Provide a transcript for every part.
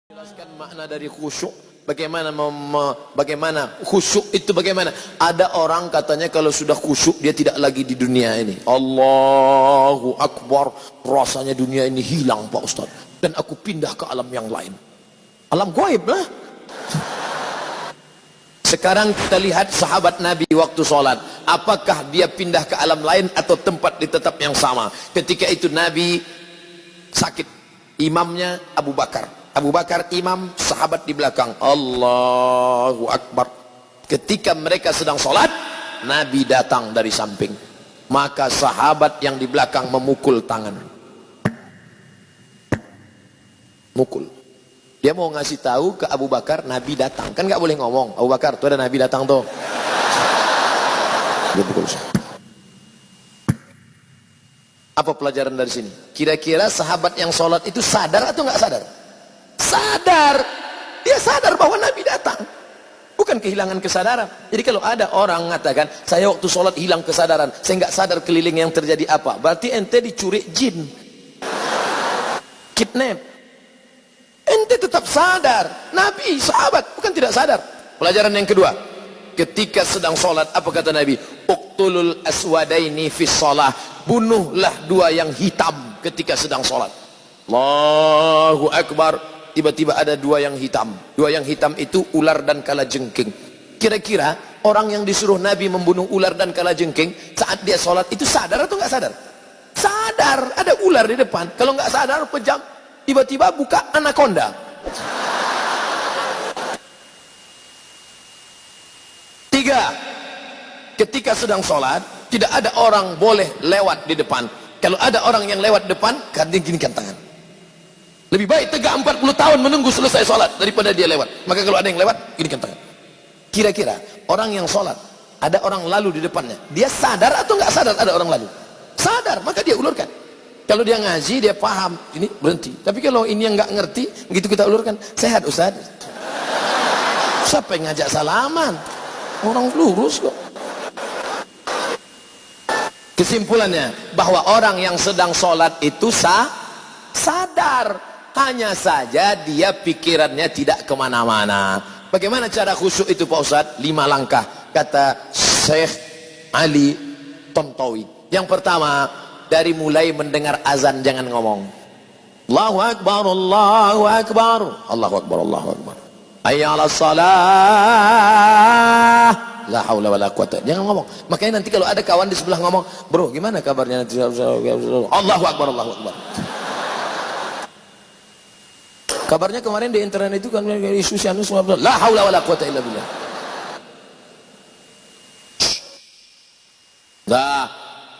Jelaskan makna dari khusyuk. Bagaimana khusyuk itu bagaimana? Ada orang katanya kalau sudah khusyuk dia tidak lagi di dunia ini. Allahu Akbar, rasanya dunia ini hilang Pak Ustaz, dan aku pindah ke alam yang lain. Alam gaib lah. Sekarang kita lihat sahabat Nabi waktu sholat, apakah dia pindah ke alam lain atau tempat di tetap yang sama? Ketika itu Nabi sakit, imamnya Abu Bakar. Abu Bakar imam, sahabat di belakang. Allahu Akbar. Ketika mereka sedang sholat, Nabi datang dari samping. Maka sahabat yang di belakang memukul tangan. Mukul. Dia mau ngasih tahu ke Abu Bakar, Nabi datang. Kan nggak boleh ngomong, Abu Bakar, tuh ada Nabi datang tuh. Dia pukul. Apa pelajaran dari sini? Kira-kira sahabat yang sholat itu sadar atau nggak sadar? Sadar. Dia sadar bahwa Nabi datang. Bukan kehilangan kesadaran. Jadi kalau ada orang mengatakan, saya waktu sholat hilang kesadaran, saya nggak sadar keliling yang terjadi apa, berarti ente dicuri jin, kidnap. Ente tetap sadar. Nabi sahabat bukan tidak sadar. Pelajaran yang kedua, ketika sedang sholat apa kata Nabi? Uqtulul aswadaini fis shalah. Bunuhlah dua yang hitam ketika sedang sholat. Allahu Akbar. Tiba-tiba ada dua yang hitam. Dua yang hitam itu ular dan kalajengking. Kira-kira orang yang disuruh Nabi membunuh ular dan kalajengking saat dia sholat itu sadar atau nggak sadar? Sadar. Ada ular di depan. Kalau nggak sadar pejam. Tiba-tiba buka anaconda. Tiga, ketika sedang sholat tidak ada orang boleh lewat di depan. Kalau ada orang yang lewat depan, dia ginikan tangan. Lebih baik tegak 40 tahun menunggu selesai sholat daripada dia lewat. Maka kalau ada yang lewat, ginikan tangan. Kira-kira orang yang sholat, ada orang lalu di depannya, dia sadar atau nggak sadar ada orang lalu? Sadar, maka dia ulurkan. Kalau dia ngaji, dia paham, ini berhenti. Tapi kalau ini yang nggak ngerti, begitu kita ulurkan, sehat Ustaz. Siapa yang ngajak salaman? Orang lurus kok. Kesimpulannya, bahwa orang yang sedang sholat itu sadar. Hanya saja dia pikirannya tidak kemana-mana. Bagaimana cara khusyuk itu Pak Ustaz? 5 langkah, kata Syekh Ali Tontowi. Yang pertama, dari mulai mendengar azan jangan ngomong. Allahu Akbar, Allahu Akbar, Allahu Akbar, Allahu Akbar. Hayya 'alas shalah. La haula wala quwata. Jangan ngomong. Makanya nanti kalau ada kawan di sebelah ngomong, "Bro, gimana kabarnya nanti?" Allahu Akbar, Allahu Akbar. Kabarnya kemarin di internet itu kan isu Sianus, la haula wala quwata illa billah. Nah,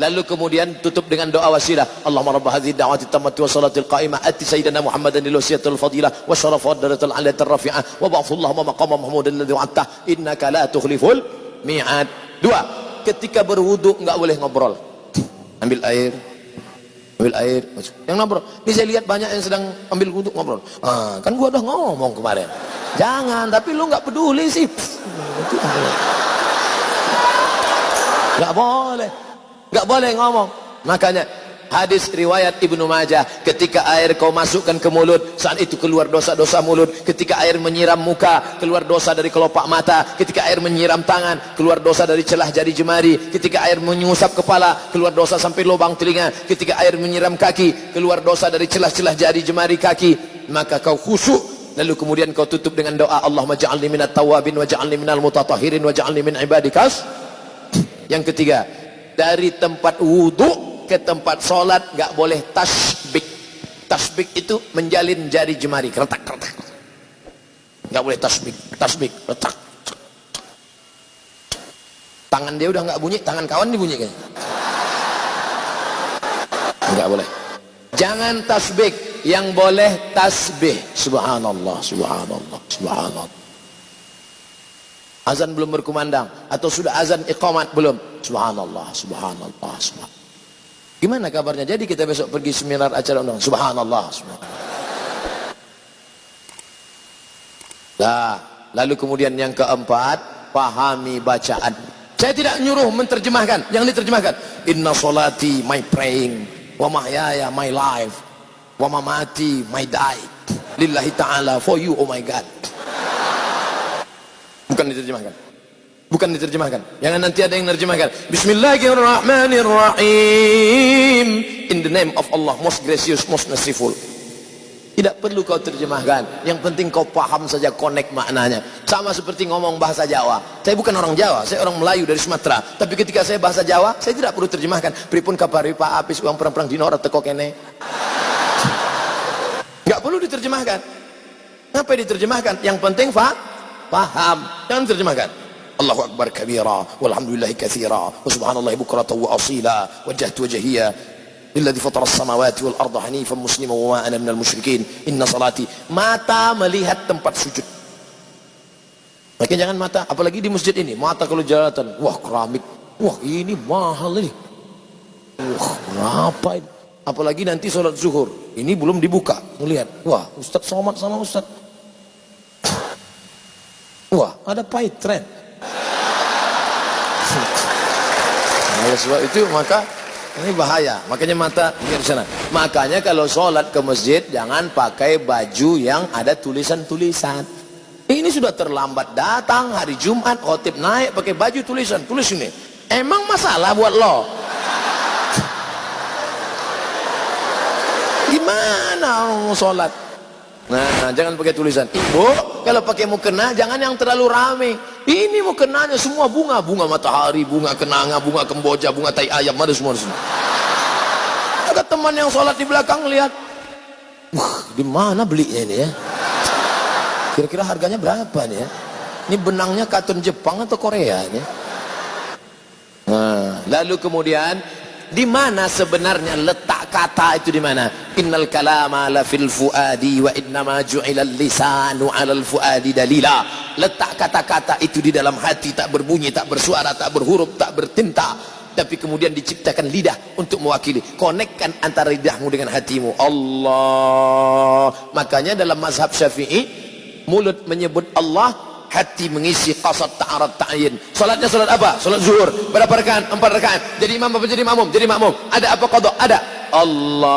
lalu kemudian tutup dengan doa wasilah. Allahumma rabb hadhihi da'wati tammati wa salatil qa'imah ati sayyidina Muhammadan lil wasiyatil fadilah wa syaraf wa darajatil 'aliyatir rafi'ah wa ba'athu Allahumma maqama mahmudan alladhi wa'adta innaka la tukhliful mi'ad. 2, ketika berwudu enggak boleh ngobrol. Ambil air, yang ngobrol. Ini saya lihat banyak yang sedang ambil wudu ngobrol. Kan gua udah ngomong kemarin. Jangan, tapi lu nggak peduli sih. Nggak boleh ngomong. Makanya hadis riwayat Ibnu Majah, ketika air kau masukkan ke mulut, saat itu keluar dosa-dosa mulut. Ketika air menyiram muka, keluar dosa dari kelopak mata. Ketika air menyiram tangan, keluar dosa dari celah jari jemari. Ketika air mengusap kepala, keluar dosa sampai lubang telinga. Ketika air menyiram kaki, keluar dosa dari celah-celah jari jemari kaki. Maka kau khusyuk, lalu kemudian kau tutup dengan doa, Allahumma ja'alni minat tawabin wa ja'alni minal mutatahhirin wa ja'alni min ibadikas. Yang ketiga, dari tempat wudu ke tempat sholat nggak boleh tasbik. Tasbik itu menjalin jari jemari, keretak. Nggak boleh tasbik, retak. Tangan dia udah nggak bunyi, tangan kawan dibunyi kayaknya. Nggak boleh. Jangan tasbik, yang boleh tasbih. Subhanallah, subhanallah, subhanallah. Azan belum berkumandang atau sudah azan iqamat belum? Subhanallah, subhanallah, subhanallah. Gimana kabarnya? Jadi kita besok pergi seminar acara undang. Subhanallah, subhanallah. Nah, lalu kemudian yang keempat, pahami bacaan. Saya tidak nyuruh menterjemahkan, yang diterjemahkan. Inna solati my praying, wa mahyaya my life, wa mamati my die. lillahi ta'ala, for you, oh my God. Bukan diterjemahkan. Bukan diterjemahkan. Jangan nanti ada yang menerjemahkan. Bismillahirrahmanirrahim. In the name of Allah, most gracious, most merciful. Tidak perlu kau terjemahkan. Yang penting kau paham saja, connect maknanya. Sama seperti ngomong bahasa Jawa. Saya bukan orang Jawa, saya orang Melayu dari Sumatera. Tapi ketika saya bahasa Jawa, saya tidak perlu terjemahkan. Pripun kapari Pak Apis uang perang-perang dinora teko kene. Enggak perlu diterjemahkan. Ngapain diterjemahkan? Yang penting paham. Jangan terjemahkan. Allahu akbar kabira walhamdulillahi katsira wa subhanallahi bukratan wa asila wajjahtu wajhiya lilladzi fatara as-samawati wal arda hanifan musliman wa ma ana minal musyrikin inna salati. Mata melihat tempat sujud. Makanya jangan mata, apalagi di masjid ini, mata kalau jelalatan, wah keramik, wah ini mahal ini, wah berapa ini. Apalagi nanti sholat zuhur, ini belum dibuka, melihat, wah Ustadz sholat sama Ustadz, wah ada pahit tren. Oleh sebab itu maka ini bahaya. Makanya mata lihat di sana. Makanya kalau sholat ke masjid jangan pakai baju yang ada tulisan-tulisan. Ini sudah terlambat datang hari Jumat, khotib naik pakai baju tulisan, tulis ini. Emang masalah buat lo? Gimana orang sholat? Nah, jangan pakai tulisan. Ibu, kalau pakai mukena jangan yang terlalu rame. Ini mukenanya semua bunga, bunga matahari, bunga kenanga, bunga kemboja, bunga tai ayam, ada semua di sini. Ada teman yang sholat di belakang lihat, di mana belinya ini ya? Kira-kira harganya berapa nih ya? Ini benangnya katun Jepang atau Korea nih? Nah, lalu kemudian di mana sebenarnya letak kata itu di mana? Innal kalama la fil fuadi wa innama ju'ilal lisanu 'alal fuadi dalila. Letak kata-kata itu di dalam hati, tak berbunyi, tak bersuara, tak berhuruf, tak bertinta, tapi kemudian diciptakan lidah untuk mewakili. Konekkan antara lidahmu dengan hatimu. Allah. Makanya dalam mazhab Syafi'i, mulut menyebut Allah, hati mengisi qasad ta'arad ta'yin. Salatnya salat apa? Salat zuhur. Berapa rakaat? 4 rakaat. Jadi imam apa jadi makmum? Jadi makmum. Ada apa qada? Ada. Allahu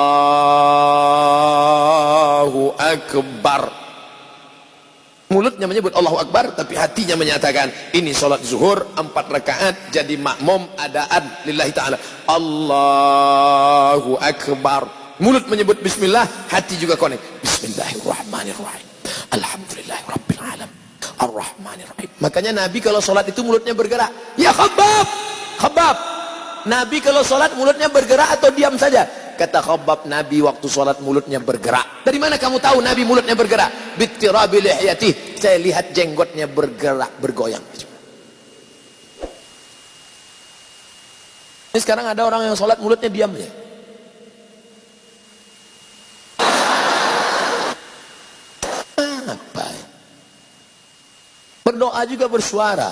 akbar. Mulutnya menyebut Allahu akbar, tapi hatinya menyatakan ini salat zuhur 4 rakaat, jadi makmum adaan lillahi ta'ala. Allahu akbar. Mulut menyebut bismillah, hati juga konek. Bismillahirrahmanirrahim. Alhamdulillahirabbil alamin. Ar-Rahmanir-Rahim. Makanya Nabi kalau sholat itu mulutnya bergerak. Ya Khabbab, Khabbab. Nabi kalau sholat mulutnya bergerak atau diam saja? Kata Khabbab, Nabi waktu sholat mulutnya bergerak. Dari mana kamu tahu Nabi mulutnya bergerak? Bittirabi lihyatih. Saya lihat jenggotnya bergerak, bergoyang. Ini sekarang ada orang yang sholat mulutnya diam ya. Berdoa juga bersuara.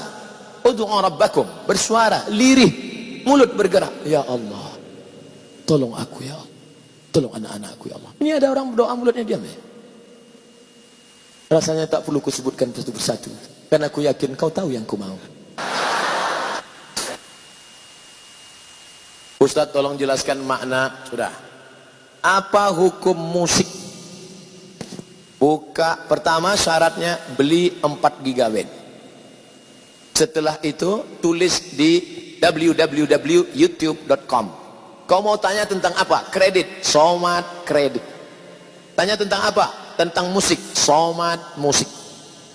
Ud'u rabbakum, bersuara, lirih, mulut bergerak. Ya Allah, tolong aku ya Allah, tolong anak-anakku ya Allah. Ini ada orang berdoa mulutnya diam ya. Rasanya tak perlu kusebutkan satu persatu, karena aku yakin kau tahu yang ku mau. Ustaz tolong jelaskan makna. Sudah. Apa hukum musik? Buka, pertama syaratnya beli 4 GB. Setelah itu tulis di www.youtube.com. Kau mau tanya tentang apa? Kredit, Somad kredit. Tanya tentang apa? Tentang musik, Somad musik.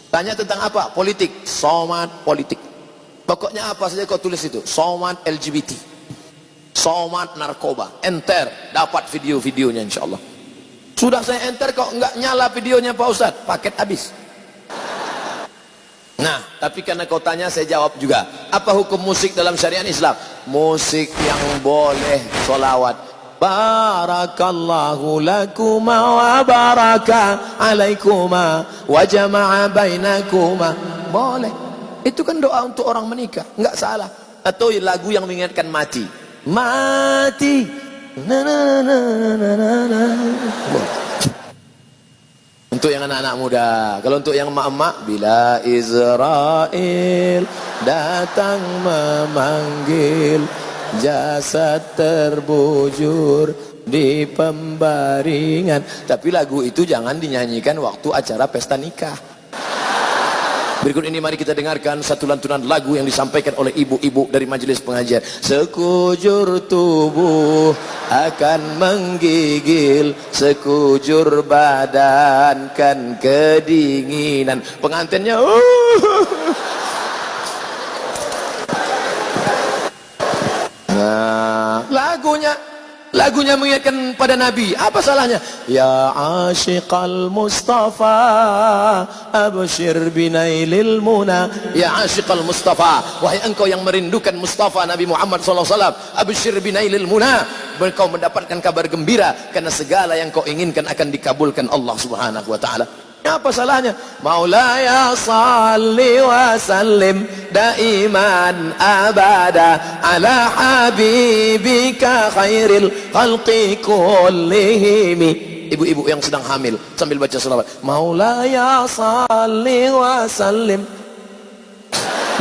Tanya tentang apa? Politik, Somad politik. Pokoknya apa saja kau tulis itu. Somad LGBT, Somad narkoba. Enter, dapat video-videonya insyaallah. Sudah saya enter kok enggak nyala videonya Pak Ustadz, paket habis. Nah, tapi karena kau tanya saya jawab juga. Apa hukum musik dalam syariat Islam? Musik yang boleh solawat. Barakallahu lakuma wa baraka alaikuma wa jama'a bainakuma. Boleh. Itu kan doa untuk orang menikah, enggak salah. Atau lagu yang mengingatkan mati. Mati. Na, na, na, na, na, na. Untuk yang anak-anak muda. Kalau untuk yang emak-emak, bila Israel datang memanggil, jasad terbujur di pembaringan. Tapi lagu itu jangan dinyanyikan waktu acara pesta nikah. Berikut ini mari kita dengarkan satu lantunan lagu yang disampaikan oleh ibu-ibu dari majelis pengajian. Sekujur tubuh akan menggigil, sekujur badan kan kedinginan. Pengantinnya Nah, lagunya mengingatkan pada Nabi. Apa salahnya? Ya asyiqal Mustafa abshir binailil muna. Ya asyiqal Mustafa, wahai engkau yang merindukan Mustafa Nabi Muhammad SAW, abshir binailil muna, engkau mendapatkan kabar gembira karena segala yang kau inginkan akan dikabulkan Allah Subhanahu wa taala. Apa salahnya? Maulaya salli wa sallim daiman abada ala habibika khairil khalqi kullihim. Ibu-ibu yang sedang hamil sambil baca selawat. Maulaya salli wa sallim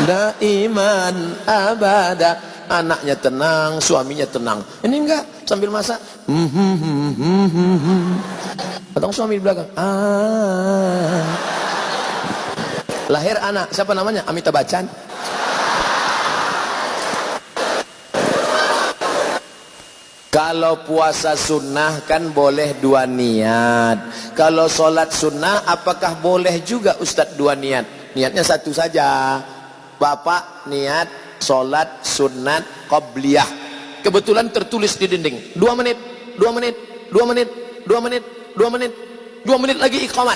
daiman abada. Anaknya tenang, suaminya tenang. Ini enggak, sambil masak. Atau suami di belakang. Lahir anak, siapa namanya? Amitabh Bachchan. Kalau puasa sunnah kan boleh dua niat. Kalau sholat sunnah apakah boleh juga Ustadz dua niat? Niatnya satu saja. Bapak niat sholat sunat qabliyah, kebetulan tertulis di dinding 2 menit, 2 menit, 2 menit, 2 menit, 2 menit, 2 menit lagi iqamat.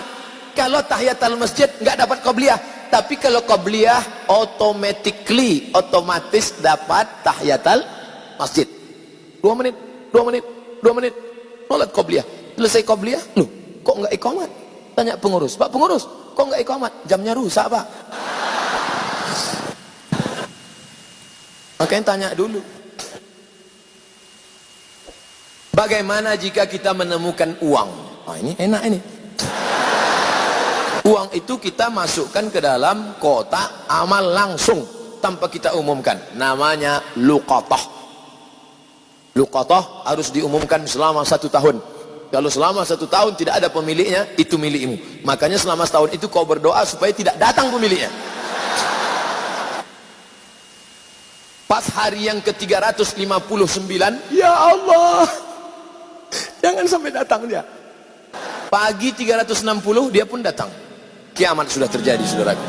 Kalau tahiyatul masjid nggak dapat qabliyah, tapi kalau qabliyah otomatis dapat tahiyatul masjid. 2 menit, 2 menit, 2 menit, sholat qabliyah. Selesai qabliyah, loh kok nggak iqamat? Tanya pengurus, Pak pengurus, kok nggak iqamat? Jamnya rusak Pak. Makanya tanya dulu. Bagaimana jika kita menemukan uang? Oh ini enak ini. Uang itu kita masukkan ke dalam kotak amal langsung tanpa kita umumkan. Namanya luqatah. Luqatah harus diumumkan selama 1 tahun. Kalau selama 1 tahun tidak ada pemiliknya, itu milikmu. Makanya selama setahun itu kau berdoa supaya tidak datang pemiliknya. Pas hari yang ke-359, ya Allah, jangan sampai datang dia. Pagi 360 dia pun datang. Kiamat sudah terjadi, saudaraku.